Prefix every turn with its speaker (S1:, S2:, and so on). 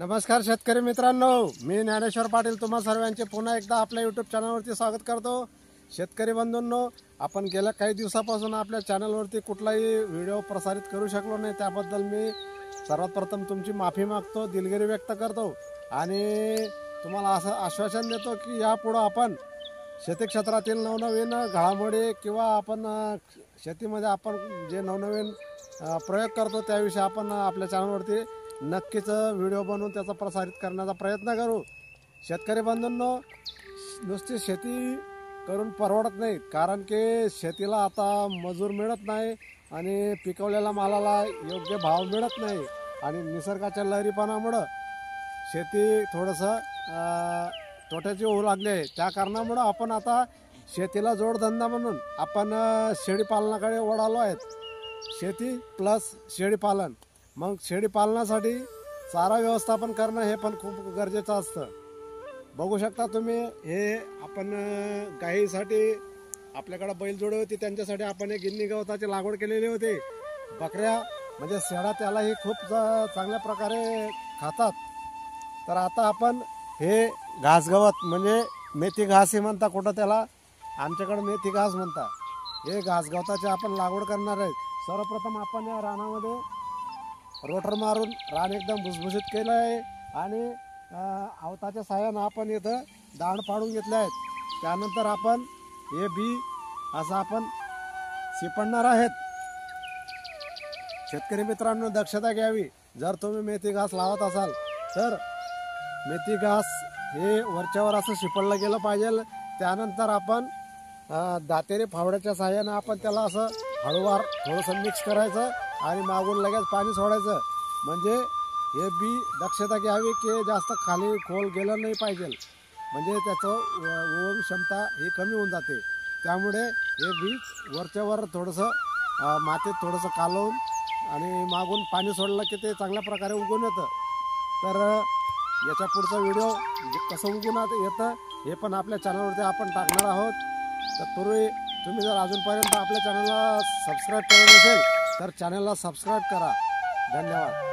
S1: नमस्कार शेतकरी मित्रांनो, मी ज्ञानेश्वर पाटील तुम्हा सर्वांचे पुन्हा एकदा आपल्या यूट्यूब चॅनलवरती स्वागत करतो। शेतकरी बंधूंनो, आपण गेल्या काही दिवसापासून आपल्या चॅनलवरती कुठलाही व्हिडिओ प्रसारित करू शकलो नाही, त्याबद्दल मी सर्वात प्रथम तुमची माफी मागतो, दिलगिरी व्यक्त करतो आणि तुम्हाला असं आश्वासन देतो की यापुढे आपण शेती क्षेत्रातील नवनवीन घडामोडी किंवा आपण शेतीमध्ये आपण जे नवनवीन प्रयोग करतो त्याविषयी आपण आपल्या चॅनलवरती नक्कीच व्हिडिओ बनवून त्याचा प्रसारित करण्याचा प्रयत्न करू। शेतकरी बंधूंनो, नुसती शेती करून परवडत नाही, कारण की शेतीला आता मजूर मिळत नाही आणि पिकवलेल्या मालाला योग्य भाव मिळत नाही आणि निसर्गाच्या लहरीपणामुळे शेती थोडंसं तोट्याची होऊ लागली आहे। त्या कारणामुळे आपण आता शेतीला जोडधंदा म्हणून आपण शेळीपालनाकडे वळालो आहेत। शेती प्लस शेळीपालन, मग शेळीपालनासाठी चारा व्यवस्थापन करणं हे पण खूप गरजेचं असतं। बघू शकता तुम्ही, हे आपण गायीसाठी आपल्याकडे बैलजोडे होती, त्यांच्यासाठी आपण एक गिन्नी गवताची लागवड केलेली होती। बकऱ्या म्हणजे शेळ्या त्यालाही खूप चांगल्या प्रकारे खातात। तर आता आपण हे घास गवत म्हणजे मेथी घास हे म्हणता, कुठं त्याला आमच्याकडे मेथी घास म्हणता, हे घास गवताची आपण लागवड करणार आहे। सर्वप्रथम आपण या रानामध्ये रोटर मारून रान एकदम भुसभुशीत केलं आहे आणि आवताच्या साहाय्यानं आपण इथं दांड पाडून घेतले आहेत। त्यानंतर आपण हे बी असं आपण शिपडणार आहेत। शेतकरी मित्रांनो, दक्षता घ्यावी, जर तुम्ही मेथी घास लावत असाल तर मेथी घास हे वरच्यावर असं शिपडलं गेलं पाहिजे। त्यानंतर आपण दातेरी फावड्याच्या साहाय्यानं आपण त्याला असं हळूवार थोडंसं मिक्स करायचं आणि मागून लगेच पाणी सोडायचं, म्हणजे हे बी दक्षता घ्यावी की जास्त खाली खोल गेलं नाही पाहिजे, म्हणजे त्याचं उगवण क्षमता ही कमी होऊन जाते। त्यामुळे हे बी वरच्यावर थोडंसं मातीत थोडंसं कालवून आणि मागून पाणी सोडलं की ते चांगल्या प्रकारे उगवून येतं। तर याच्या पुढचा व्हिडिओ कसं उगवून येतं हे पण आपल्या चॅनलवरती आपण टाकणार आहोत। तत्पूर्वी तुम्ही जर अजूनपर्यंत आपल्या चॅनलला सबस्क्राईब केलं नसेल तर चॅनलला सबस्क्राईब करा। धन्यवाद।